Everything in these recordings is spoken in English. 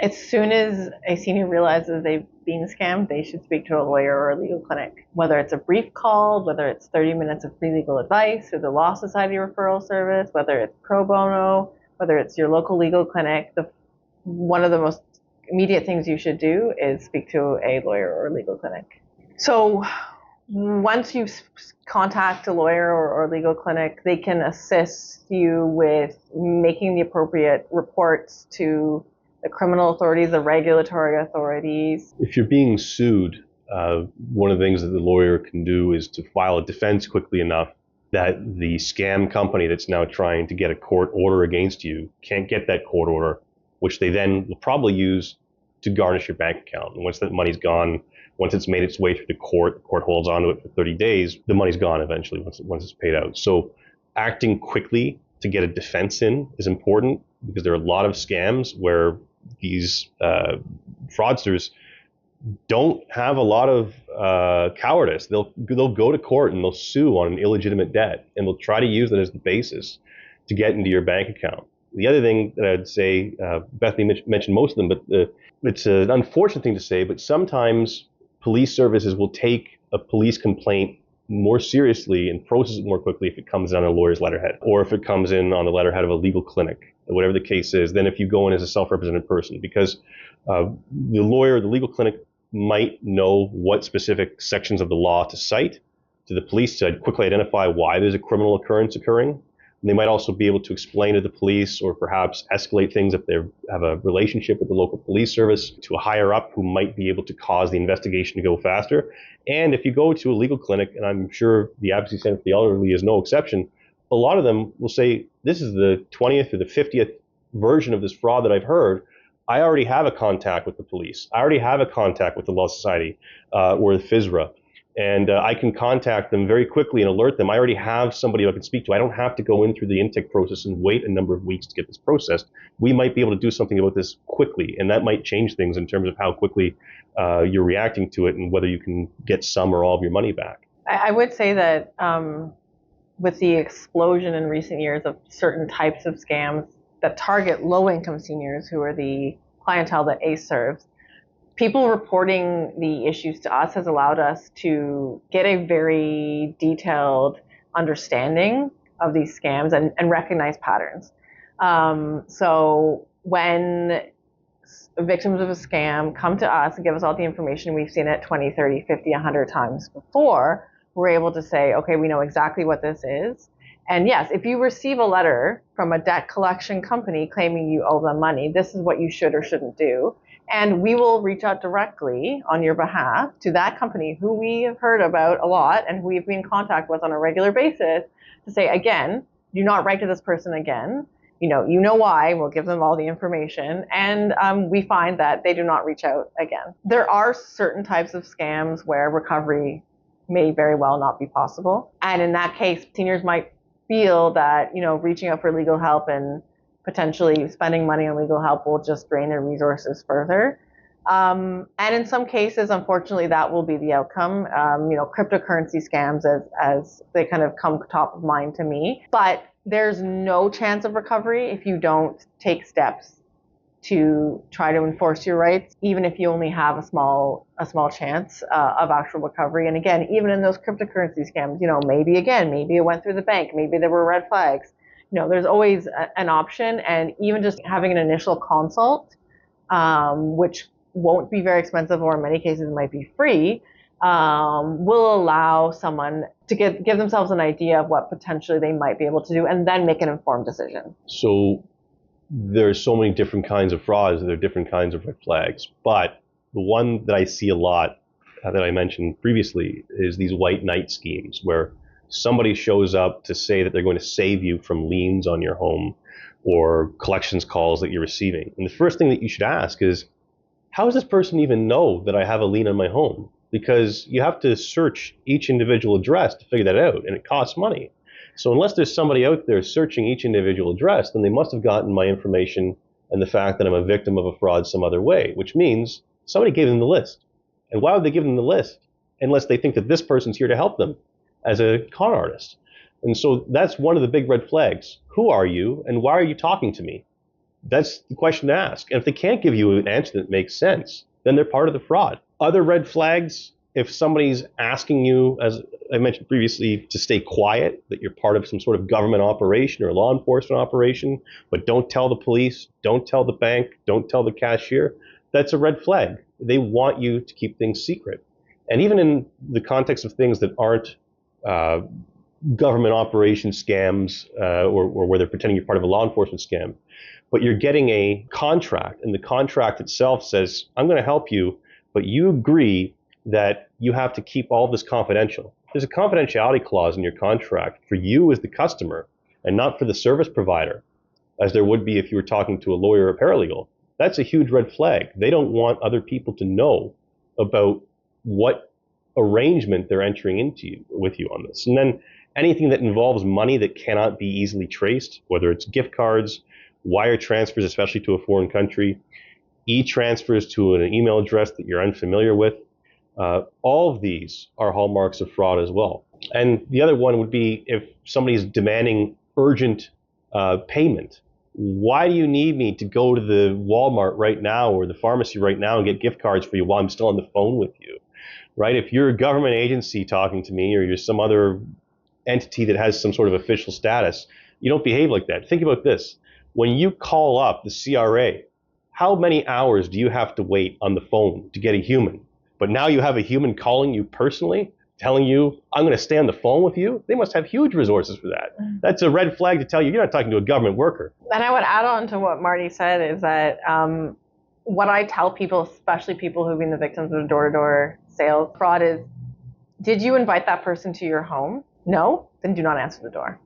As soon as a senior realizes they've been scammed, they should speak to a lawyer or a legal clinic. Whether it's a brief call, whether it's 30 minutes of free legal advice through the Law Society referral service, whether it's pro bono, whether it's your local legal clinic, one of the most immediate things you should do is speak to a lawyer or a legal clinic. So once you contact a lawyer or legal clinic, they can assist you with making the appropriate reports to the criminal authorities, the regulatory authorities. If you're being sued, one of the things that the lawyer can do is to file a defense quickly enough that the scam company that's now trying to get a court order against you can't get that court order, which they then will probably use to garnish your bank account. And once that money's gone, once it's made its way through the court holds on to it for 30 days, the money's gone eventually once it's paid out. So acting quickly to get a defense in is important, because there are a lot of scams where these fraudsters don't have a lot of cowardice. They'll go to court and they'll sue on an illegitimate debt, and they'll try to use that as the basis to get into your bank account. The other thing that I'd say, Bethany mentioned most of them, but it's an unfortunate thing to say, but sometimes police services will take a police complaint more seriously and process it more quickly if it comes in on a lawyer's letterhead, or if it comes in on the letterhead of a legal clinic, whatever the case is, than if you go in as a self-represented person, because the lawyer, the legal clinic might know what specific sections of the law to cite to the police to quickly identify why there's a criminal occurrence occurring. And they might also be able to explain to the police, or perhaps escalate things if they have a relationship with the local police service, to a higher up who might be able to cause the investigation to go faster. And if you go to a legal clinic, and I'm sure the Advocacy Center for the Elderly is no exception, a lot of them will say, this is the 20th or the 50th version of this fraud that I've heard. I already have a contact with the police. I already have a contact with the Law Society or the FSRA. And I can contact them very quickly and alert them. I already have somebody I can speak to. I don't have to go in through the intake process and wait a number of weeks to get this processed. We might be able to do something about this quickly, and that might change things in terms of how quickly you're reacting to it and whether you can get some or all of your money back. I would say that with the explosion in recent years of certain types of scams that target low-income seniors, who are the clientele that ACE serves, people reporting the issues to us has allowed us to get a very detailed understanding of these scams and recognize patterns. So when victims of a scam come to us and give us all the information, we've seen it 20, 30, 50, 100 times before, we're able to say, okay, we know exactly what this is. And yes, if you receive a letter from a debt collection company claiming you owe them money, this is what you should or shouldn't do. And we will reach out directly on your behalf to that company who we have heard about a lot and who we've been in contact with on a regular basis to say, again, do not write to this person again. You know why. We'll give them all the information. And we find that they do not reach out again. There are certain types of scams where recovery may very well not be possible. And in that case, seniors might feel that, reaching out for legal help and potentially spending money on legal help will just drain their resources further. And in some cases, unfortunately, that will be the outcome. Cryptocurrency scams as they kind of come top of mind to me. But there's no chance of recovery if you don't take steps to try to enforce your rights, even if you only have a small chance of actual recovery. And again, even in those cryptocurrency scams, maybe it went through the bank, maybe there were red flags. There's always an option, and even just having an initial consult, which won't be very expensive, or in many cases might be free, will allow someone to give themselves an idea of what potentially they might be able to do, and then make an informed decision. So there's so many different kinds of frauds, and there are different kinds of red flags. But the one that I see a lot that I mentioned previously is these white knight schemes, where somebody shows up to say that they're going to save you from liens on your home or collections calls that you're receiving. And the first thing that you should ask is, how does this person even know that I have a lien on my home? Because you have to search each individual address to figure that out, and it costs money. So unless there's somebody out there searching each individual address, then they must have gotten my information and the fact that I'm a victim of a fraud some other way, which means somebody gave them the list. And why would they give them the list unless they think that this person's here to help them as a con artist? And so that's one of the big red flags. Who are you, and why are you talking to me? That's the question to ask. And if they can't give you an answer that makes sense, then they're part of the fraud. Other red flags, if somebody's asking you, as I mentioned previously, to stay quiet, that you're part of some sort of government operation or law enforcement operation, but don't tell the police, don't tell the bank, don't tell the cashier, that's a red flag. They want you to keep things secret. And even in the context of things that aren't government operation scams or where they're pretending you're part of a law enforcement scam, but you're getting a contract, and the contract itself says, I'm going to help you, but you agree that you have to keep all this confidential. There's a confidentiality clause in your contract for you as the customer and not for the service provider, as there would be if you were talking to a lawyer or a paralegal. That's a huge red flag. They don't want other people to know about what arrangement they're entering into with you on this. And then anything that involves money that cannot be easily traced, whether it's gift cards, wire transfers, especially to a foreign country, e-transfers to an email address that you're unfamiliar with, all of these are hallmarks of fraud as well. And the other one would be if somebody's demanding urgent payment. Why do you need me to go to the Walmart right now or the pharmacy right now and get gift cards for you while I'm still on the phone with you? Right? If you're a government agency talking to me or you're some other entity that has some sort of official status, you don't behave like that. Think about this. When you call up the CRA, how many hours do you have to wait on the phone to get a human? But now you have a human calling you personally, telling you, I'm going to stay on the phone with you. They must have huge resources for that. That's a red flag to tell you you're not talking to a government worker. And I would add on to what Marty said is that what I tell people, especially people who've been the victims of door-to-door sales fraud, is, did you invite that person to your home? No? Then do not answer the door.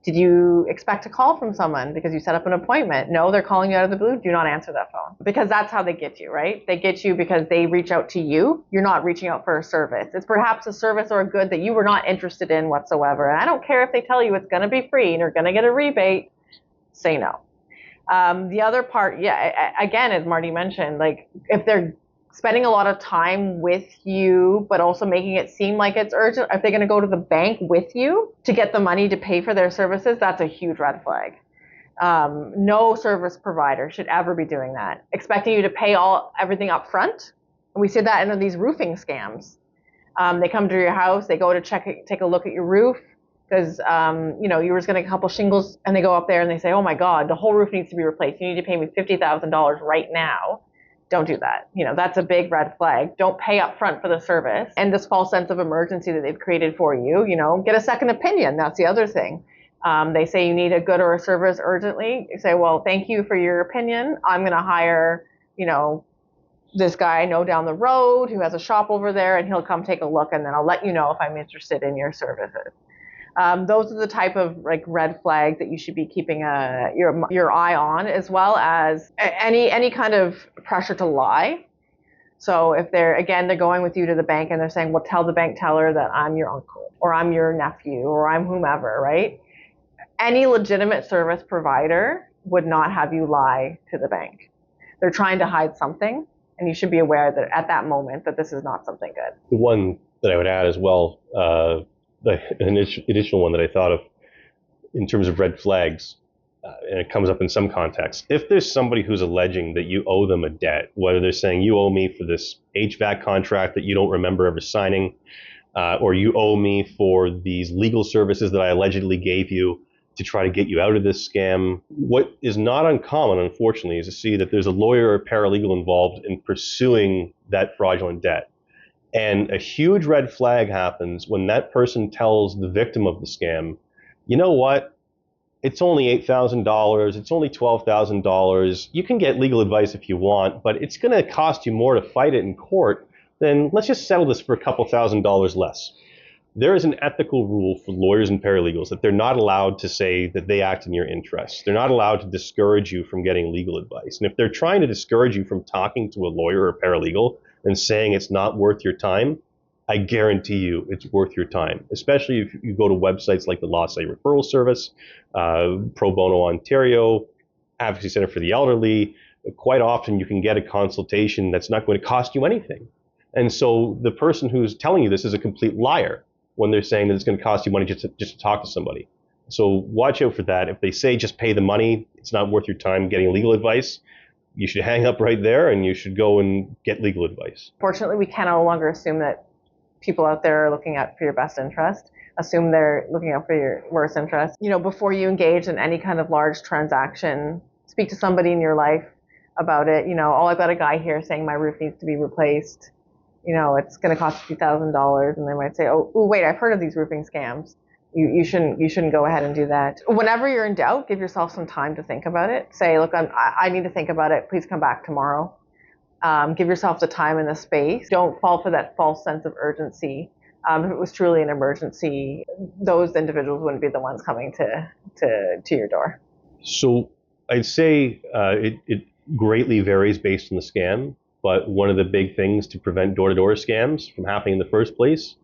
Did you expect a call from someone because you set up an appointment? No, they're calling you out of the blue. Do not answer that phone. Because that's how they get you, right? They get you because they reach out to you. You're not reaching out for a service. It's perhaps a service or a good that you were not interested in whatsoever. And I don't care if they tell you it's going to be free and you're going to get a rebate. Say no. The other part, again, as Marty mentioned, like if they're spending a lot of time with you, but also making it seem like it's urgent. If they're going to go to the bank with you to get the money to pay for their services, that's a huge red flag. No service provider should ever be doing that. Expecting you to pay everything up front. And we see that in these roofing scams. They come to your house, they go to take a look at your roof because you were just going to get a couple shingles, and they go up there and they say, oh my God, the whole roof needs to be replaced. You need to pay me $50,000 right now. Don't do that. That's a big red flag. Don't pay up front for the service. And this false sense of emergency that they've created for you, get a second opinion. That's the other thing. They say you need a good or a service urgently. You say, well, thank you for your opinion. I'm going to hire, this guy I know down the road who has a shop over there, and he'll come take a look, and then I'll let you know if I'm interested in your services. Those are the type of red flags that you should be keeping your eye on, as well as any kind of pressure to lie. So if they're going with you to the bank and they're saying, well, tell the bank teller that I'm your uncle or I'm your nephew or I'm whomever, right? Any legitimate service provider would not have you lie to the bank. They're trying to hide something, and you should be aware that at that moment that this is not something good. The one that I would add as well, the additional one that I thought of in terms of red flags, and it comes up in some contexts. If there's somebody who's alleging that you owe them a debt, whether they're saying you owe me for this HVAC contract that you don't remember ever signing, or you owe me for these legal services that I allegedly gave you to try to get you out of this scam, what is not uncommon, unfortunately, is to see that there's a lawyer or paralegal involved in pursuing that fraudulent debt. And a huge red flag happens when that person tells the victim of the scam, you know what, it's only $8,000, it's only $12,000, you can get legal advice if you want, but it's going to cost you more to fight it in court, then let's just settle this for a couple $1,000s less. There is an ethical rule for lawyers and paralegals that they're not allowed to say that they act in your interests. They're not allowed to discourage you from getting legal advice. And if they're trying to discourage you from talking to a lawyer or paralegal and saying it's not worth your time, I guarantee you it's worth your time, especially if you go to websites like the Law Study Referral Service, Pro Bono Ontario, Advocacy Center for the Elderly. Quite often you can get a consultation that's not going to cost you anything. And so the person who's telling you this is a complete liar when they're saying that it's going to cost you money just to talk to somebody. So watch out for that. If they say just pay the money, it's not worth your time getting legal advice, you should hang up right there and you should go and get legal advice. Fortunately, we can no longer assume that people out there are looking out for your best interest. Assume they're looking out for your worst interest. Before you engage in any kind of large transaction, speak to somebody in your life about it. Oh, I've got a guy here saying my roof needs to be replaced. It's going to cost $50,000, and they might say, oh, wait, I've heard of these roofing scams. You shouldn't go ahead and do that. Whenever you're in doubt, give yourself some time to think about it. Say, look, I need to think about it. Please come back tomorrow. Give yourself the time and the space. Don't fall for that false sense of urgency. If it was truly an emergency, those individuals wouldn't be the ones coming to your door. So I'd say it greatly varies based on the scam, but one of the big things to prevent door-to-door scams from happening in the first place,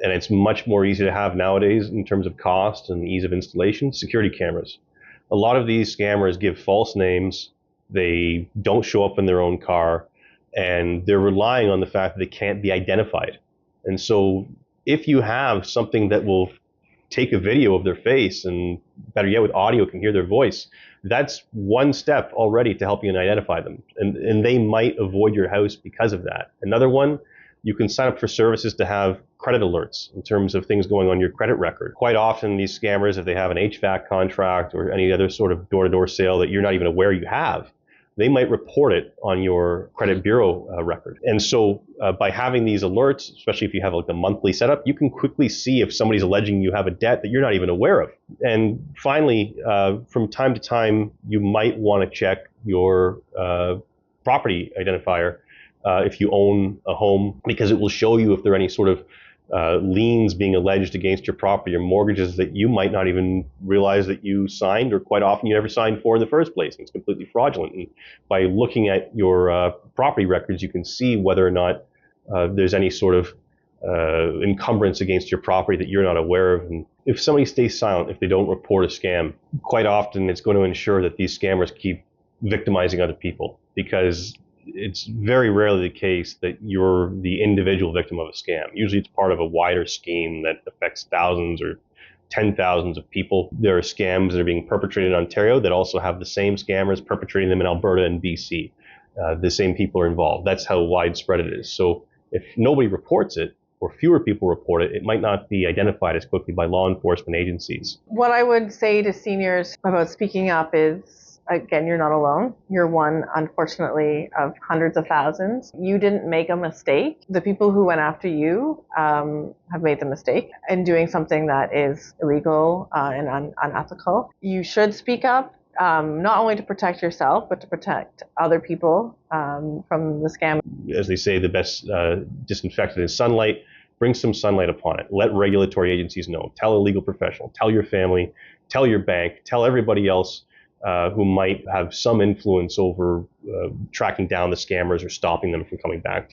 and it's much more easy to have nowadays in terms of cost and ease of installation, security cameras. A lot of these scammers give false names. They don't show up in their own car, and they're relying on the fact that they can't be identified. And so if you have something that will take a video of their face, and better yet with audio can hear their voice, that's one step already to help you identify them. And they might avoid your house because of that. Another one, you can sign up for services to have credit alerts in terms of things going on your credit record. Quite often these scammers, if they have an HVAC contract or any other sort of door-to-door sale that you're not even aware you have, they might report it on your credit bureau record. And so by having these alerts, especially if you have like a monthly setup, you can quickly see if somebody's alleging you have a debt that you're not even aware of. And finally, from time to time, you might want to check your property identifier if you own a home, because it will show you if there are any sort of liens being alleged against your property or mortgages that you might not even realize that you signed, or quite often you never signed for in the first place. And it's completely fraudulent. And by looking at your property records, you can see whether or not there's any sort of encumbrance against your property that you're not aware of. And if somebody stays silent, if they don't report a scam, quite often it's going to ensure that these scammers keep victimizing other people, because it's very rarely the case that you're the individual victim of a scam. Usually it's part of a wider scheme that affects thousands or 10,000s of people. There are scams that are being perpetrated in Ontario that also have the same scammers perpetrating them in Alberta and BC. The same people are involved. That's how widespread it is. So if nobody reports it, or fewer people report it, it might not be identified as quickly by law enforcement agencies. What I would say to seniors about speaking up is, again, you're not alone. You're one, unfortunately, of hundreds of thousands. You didn't make a mistake. The people who went after you have made the mistake in doing something that is illegal and unethical. You should speak up, not only to protect yourself, but to protect other people from the scam. As they say, the best disinfectant is sunlight. Bring some sunlight upon it. Let regulatory agencies know. Tell a legal professional. Tell your family. Tell your bank. Tell everybody else who might have some influence over tracking down the scammers or stopping them from coming back.